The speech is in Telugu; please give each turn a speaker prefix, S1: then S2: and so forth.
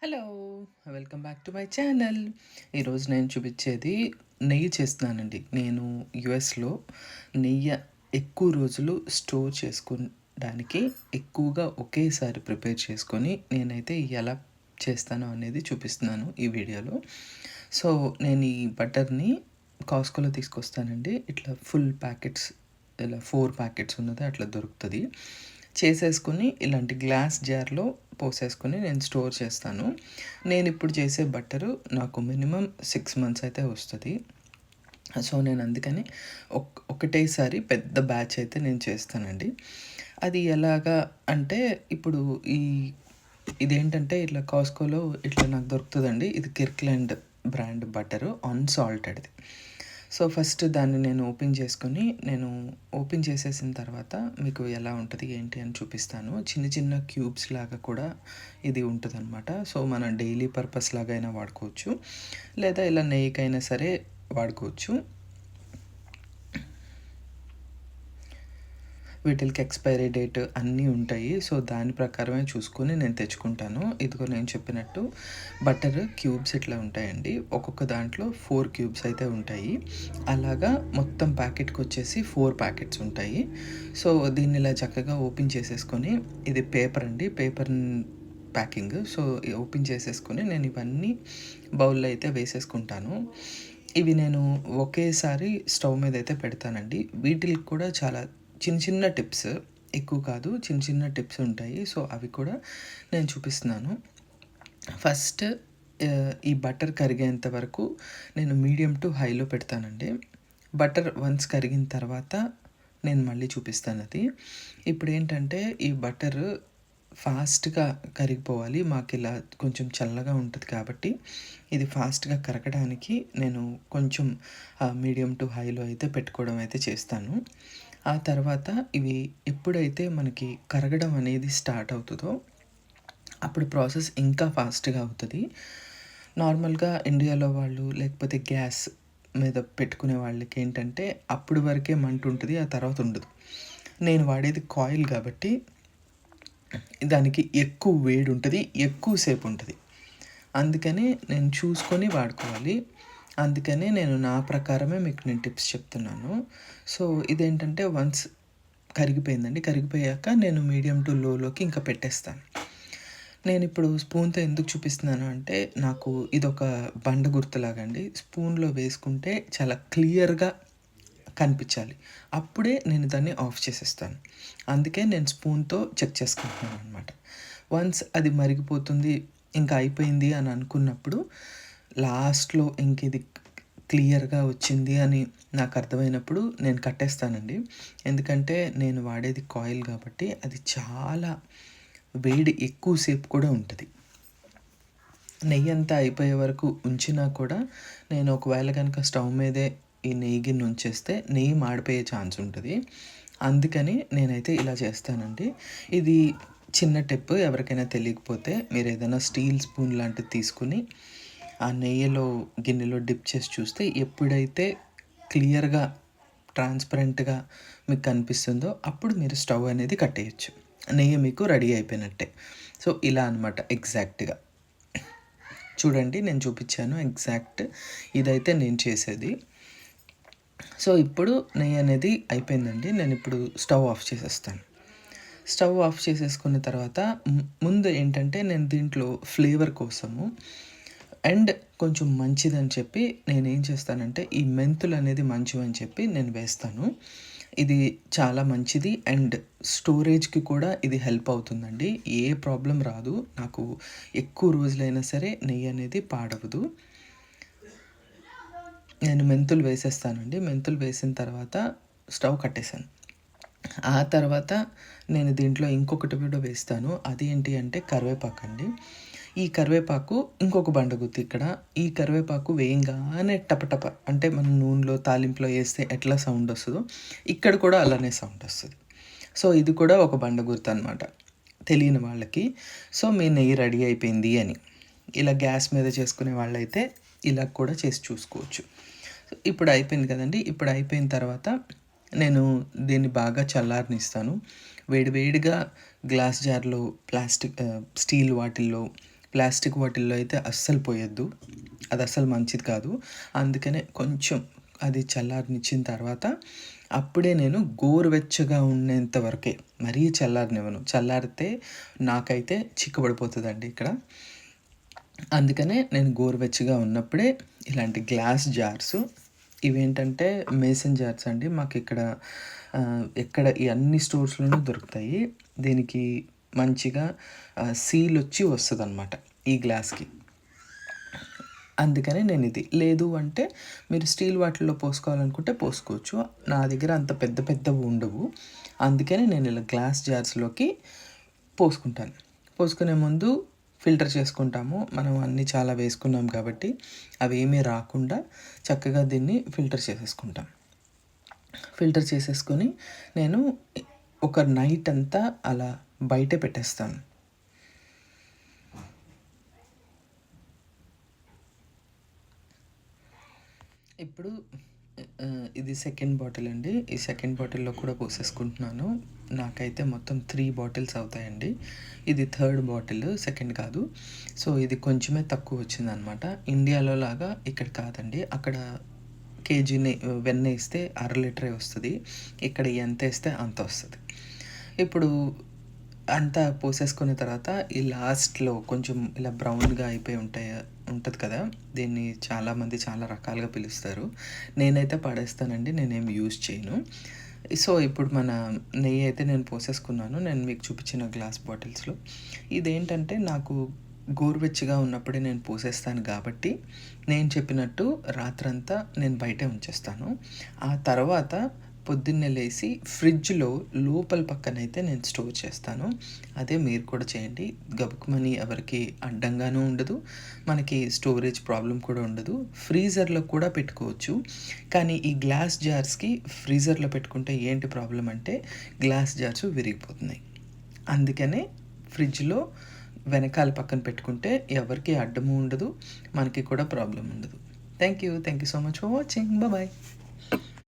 S1: Hello! Welcome back to my channel. ఈరోజు నేను చూపిచ్చేది నెయ్యి చేస్తున్నానండి. నేను యూఎస్‌లో నెయ్యి ఎక్కువ రోజులు స్టోర్ చేసుకోడానికి ఎక్కువగా ఒకేసారి ప్రిపేర్ చేసుకొని నేనైతే ఎలా చేస్తానో అనేది చూపిస్తున్నాను ఈ వీడియోలో. సో, నేను ఈ బటర్‌ని కాస్ట్‌కోలో తీసుకొస్తానండి. ఇట్లా ఫుల్ ప్యాకెట్స్ ఇలా 4 ప్యాకెట్స్ ఉన్నది అట్లా దొరుకుతది. చేసేసుకొని ఇలాంటి గ్లాస్ జార్‌లో పోసేసుకొని నేను స్టోర్ చేస్తాను. నేనిప్పుడు చేసే బట్టరు నాకు మినిమమ్ 6 మంత్స్ అయితే వస్తది. సో, నేను అందుకని ఒకటేసారి పెద్ద బ్యాచ్ అయితే నేను చేస్తానండి. అది ఎలాగా అంటే ఇప్పుడు ఈ ఇదేంటంటే ఇట్లా కాస్ట్‌కోలో ఇట్లా నాకు దొరుకుతదండి. ఇది కిర్క్‌లాండ్ బ్రాండ్ బటరు అన్సాల్టెడ్‌ది. సో, ఫస్ట్ దాన్ని నేను ఓపెన్ చేసేసిన తర్వాత మీకు ఎలా ఉంటది, ఏంటి అని చూపిస్తాను. చిన్న చిన్న క్యూబ్స్ లాగా కూడా ఇది ఉంటదనమాట. సో, మన డైలీ పర్పస్ లాగా అయినా వాడుకోవచ్చు. లేదా ఇలా నెయ్యికైనా సరే వాడుకోవచ్చు. వీటిలికి ఎక్స్‌పైరీ డేట్ అన్నీ ఉంటాయి. సో, దాని ప్రకారమే చూసుకొని నేను తెచ్చుకుంటాను. ఇదిగో నేను చెప్పినట్టు బటర్ క్యూబ్స్ ఇట్లా ఉంటాయండి. ఒక్కొక్క దాంట్లో 4 క్యూబ్స్ అయితే ఉంటాయి. అలాగా మొత్తం ప్యాకెట్‌కొచ్చేసి 4 ప్యాకెట్స్ ఉంటాయి. సో, దీన్ని ఇలా చక్కగా ఓపెన్ చేసేసుకొని ఇది పేపర్ అండి. ప్యాకింగ్. సో, ఓపెన్ చేసేసుకొని నేను ఇవన్నీ బౌల్‌లో అయితే వేసేసుకుంటాను. ఇవి నేను ఒకేసారి స్టవ్ మీదయితే పెడతానండి. వీటిలికి కూడా చాలా చిన్న చిన్న టిప్స్, ఎక్కువ కాదు. చిన్న చిన్న టిప్స్ ఉంటాయి. సో, అవి కూడా నేను చూపిస్తున్నాను. ఫస్ట్ ఈ బటర్ కరిగేంత వరకు నేను మీడియం టు హైలో పెడతానండి. బటర్ వన్స్ కరిగిన తర్వాత నేను మళ్ళీ చూపిస్తానది. ఇప్పుడేంటంటే ఈ బటరు ఫాస్ట్‌గా కరిగిపోవాలి. మాకిలా కొంచెం చల్లగా ఉంటది కాబట్టి, ఇది ఫాస్ట్‌గా కరగడానికి నేను కొంచెం మీడియం టు హైలో అయితే పెట్టుకోవడం అయితే చేస్తాను. ఆ తర్వాత ఇవి ఎప్పుడైతే మనకి కరగడం అనేది స్టార్ట్ అవుతదో, అప్పుడు ప్రాసెస్ ఇంకా ఫాస్ట్‌గా అవుతది. నార్మల్‌గా ఇండియాలో వాళ్ళు లేకపోతే గ్యాస్ మీద పెట్టుకునే వాళ్ళకేంటంటే, అప్పుడు వరకే మంటుంటది. ఆ తర్వాత ఉండదు. నేను వాడేది కాయిల్ గాబట్టి దానికి ఎక్కువ వేడుంటది. ఎక్కువ సేపుంటది. అందుకని నేను చూసుకొని వాడుకోవాలి. అందుకనే నేను నా ప్రకారమే మీకు నేను టిప్స్ చెప్తున్నాను. సో, ఇదేంటంటే వన్స్ కరిగిపోయిందండి. కరిగిపోయాక నేను మీడియం టు లోలోకి ఇంకా పెట్టేస్తాను. నేనిప్పుడు స్పూన్‌తో ఎందుకు చూపిస్తున్నాను అంటే, నాకు ఇదొక బండ గుర్తులాగా అండి. స్పూన్‌లో వేసుకుంటే చాలా క్లియర్‌గా కనిపించాలి. అప్పుడే నేను దాన్ని ఆఫ్ చేసేస్తాను. అందుకే నేను స్పూన్‌తో చెక్ చేసుకుంటున్నాననమాట. వన్స్ అది మరిగిపోతుంది, ఇంకా అయిపోయింది అని అనుకున్నప్పుడు, లాస్ట్‌లో ఇంకిది క్లియర్‌గా వచ్చింది అని నాకు అర్థమైనప్పుడు నేను కట్టేస్తానండి. ఎందుకంటే నేను వాడేది కాయిల్ కాబట్టి అది చాలా వేడి ఎక్కువ సేపు కూడా ఉంటది. నెయ్యంతా అయిపోయే వరకు ఉంచినా కూడా నేను ఒకవేళ గనక స్టవ్ మీదే ఈ నెయ్యి గిన్నె ఉంచేస్తే నెయ్యి మాడిపోయే ఛాన్స్ ఉంటది. అందుకని నేనైతే ఇలా చేస్తానండి. ఇది చిన్న టిప్ ఎవరికైనా తెలియకపోతే మీరేదైనా స్టీల్ స్పూన్ లాంటిది తీసుకొని, ఆ నెయ్యిలో గిన్నెలో డిప్ చేసి చూస్తే ఎప్పుడైతే క్లియర్‌గా, ట్రాన్స్‌పరెంట్‌గా మీకు కనిపిస్తుందో అప్పుడు మీరు స్టవ్ అనేది కట్టేయొచ్చు. నెయ్యి మీకు రెడీ అయిపోయినట్టే. సో, ఇలా అనమాట ఎగ్జాక్ట్‌గా. చూడండి నేను చూపిచ్చాను ఎగ్జాక్ట్ ఇదైతే నేను చేసేది. సో, ఇప్పుడు నెయ్యి అనేది అయిపోయిందండి. నేనిప్పుడు స్టవ్ ఆఫ్ చేసేస్తాను. స్టవ్ ఆఫ్ చేసేసుకున్న తర్వాత ముందు ఏంటంటే నేను దీంట్లో ఫ్లేవర్ కోసము అండ్ కొంచెం మంచిదని చెప్పి నేనేం చేస్తానంటే ఈ మెంతులనేది మంచివని చెప్పి నేను వేస్తాను. ఇది చాలా మంచిది అండ్ స్టోరేజ్‌కి కూడా ఇది హెల్ప్ అవుతుందండి. ఏ ప్రాబ్లమ్ రాదు. నాకు ఎక్కువ రోజులైనా సరే నెయ్యి అనేది పాడవదు. నేను మెంతులు వేసేస్తానండి. మెంతులు వేసిన తర్వాత స్టవ్ కట్టేసాను. ఆ తర్వాత నేను దీంట్లో ఇంకొకటి కూడా వేస్తాను. అదేంటి అంటే కరివేపాకండి. ఈ కరివేపాకు ఇంకొక బండగుత్తి ఇక్కడ. ఈ కరివేపాకు వేయంగానే టపటప అంటే మనం నూనెలో, తాలింపులో ఏస్తే ఎట్లా సౌండ్ వస్తదో, ఇక్కడ కూడా అలానే సౌండ్ వస్తది. సో, ఇది కూడా ఒక బండగుర్తనమాట తెలియని వాళ్ళకి. సో, మీ నెయ్యి రెడీ అయిపోయింది అని. ఇలా గ్యాస్ మీద చేసుకునే వాళ్ళైతే ఇలా కూడా చేసి చూసుకోవచ్చు. ఇప్పుడు అయిపోయింది కదండీ! ఇప్పుడు అయిపోయిన తర్వాత నేను దీన్ని బాగా చల్లారనిస్తాను. వేడి వేడిగా గ్లాస్ జార్‌లో స్టీల్ వాటిల్లో ప్లాస్టిక్ బాటిల్‌లో అయితే అస్సలు పోయొద్దు. అది అస్సలు మంచిది కాదు. అందుకనే కొంచెం అది చల్లారనిచ్చిన తర్వాత అప్పుడే నేను గోరువెచ్చగా ఉండేంత వరకే, మరీ చల్లారనివ్వను. చల్లారితే నాకైతే చిక్కబడిపోతదండి ఇక్కడ. అందుకనే నేను గోరువెచ్చగా ఉన్నప్పుడే ఇలాంటి గ్లాస్ జార్సు, ఇవేంటంటే మేసన్ జార్స్ అండి. మాకిక్కడ ఎక్కడ ఈ అన్ని స్టోర్స్‌లోనూ దొరుకుతాయి. దీనికి మంచిగా సీలొచ్చి వస్తదనమాట ఈ గ్లాస్‌కి. అందుకనే నేనిది. లేదు అంటే మీరు స్టీల్ వాటిల్లో పోసుకోవాలనుకుంటే పోసుకోవచ్చు. నా దగ్గర అంత పెద్ద పెద్దవి ఉండవు. అందుకనే నేను ఇలా గ్లాస్ జార్స్‌లోకి పోసుకుంటాను. పోసుకునే ముందు ఫిల్టర్ చేసుకుంటాము. మనం అన్నీ చాలా వేసుకున్నాం కాబట్టి అవేమీ రాకుండా చక్కగా దీన్ని ఫిల్టర్ చేసేసుకుంటాం. ఫిల్టర్ చేసేసుకొని నేను ఒక నైట్ అంతా అలా బయటే పెట్టేస్తాను. ఇప్పుడు ఇది సెకండ్ బాటిల్ అండి. ఈ సెకండ్ బాటిల్‌లో కూడా పోసేసుకుంటున్నాను. నాకైతే మొత్తం 3 బాటిల్స్ అవుతాయండి. ఇది థర్డ్ బాటిల్, సెకండ్ కాదు. సో, ఇది కొంచెమే తక్కువ వచ్చిందనమాట. ఇండియాలో లాగా ఇక్కడ కాదండి. అక్కడ కేజీ వెన్న ఏస్తే అర లీటరే వస్తది. ఇక్కడ ఎంతేస్తే అంత వస్తది. ఇప్పుడు అంతా పోసేసుకున్న తర్వాత ఈ లాస్ట్‌లో కొంచెం ఇలా బ్రౌన్‌గా అయిపోయి ఉంటది కదా! దీన్ని చాలామంది చాలా రకాలుగా పిలుస్తారు. నేనైతే పడేస్తానండి. నేనేమి యూజ్ చేయను. సో, ఇప్పుడు మన నెయ్యి అయితే నేను పోసేసుకున్నాను. నేను మీకు చూపించిన గ్లాస్ బాటిల్స్‌లో. ఇదేంటంటే నాకు గోరువెచ్చగా ఉన్నప్పుడే నేను పోసేస్తాను కాబట్టి, నేను చెప్పినట్టు రాత్రంతా నేను బయటే ఉంచేస్తాను. ఆ తర్వాత పొద్దున్నే లేసి ఫ్రిడ్జ్‌లో లోపల పక్కనైతే నేను స్టోర్ చేస్తాను. అదే మీరు కూడా చేయండి. గబుక్కుమని ఎవరికీ అడ్డంగాను ఉండదు. మనకి స్టోరేజ్ ప్రాబ్లమ్ కూడా ఉండదు. ఫ్రీజర్‌లో కూడా పెట్టుకోవచ్చు. కానీ ఈ గ్లాస్ జార్స్‌కి ఫ్రీజర్‌లో పెట్టుకుంటే ఏంటి ప్రాబ్లమ్ అంటే గ్లాస్ జార్స్ విరిగిపోతున్నాయి. అందుకనే ఫ్రిడ్జ్‌లో వెనకాల పక్కన పెట్టుకుంటే ఎవరికీ అడ్డము ఉండదు. మనకి కూడా ప్రాబ్లమ్ ఉండదు. Thank you. Thank you so much for watching. Bye.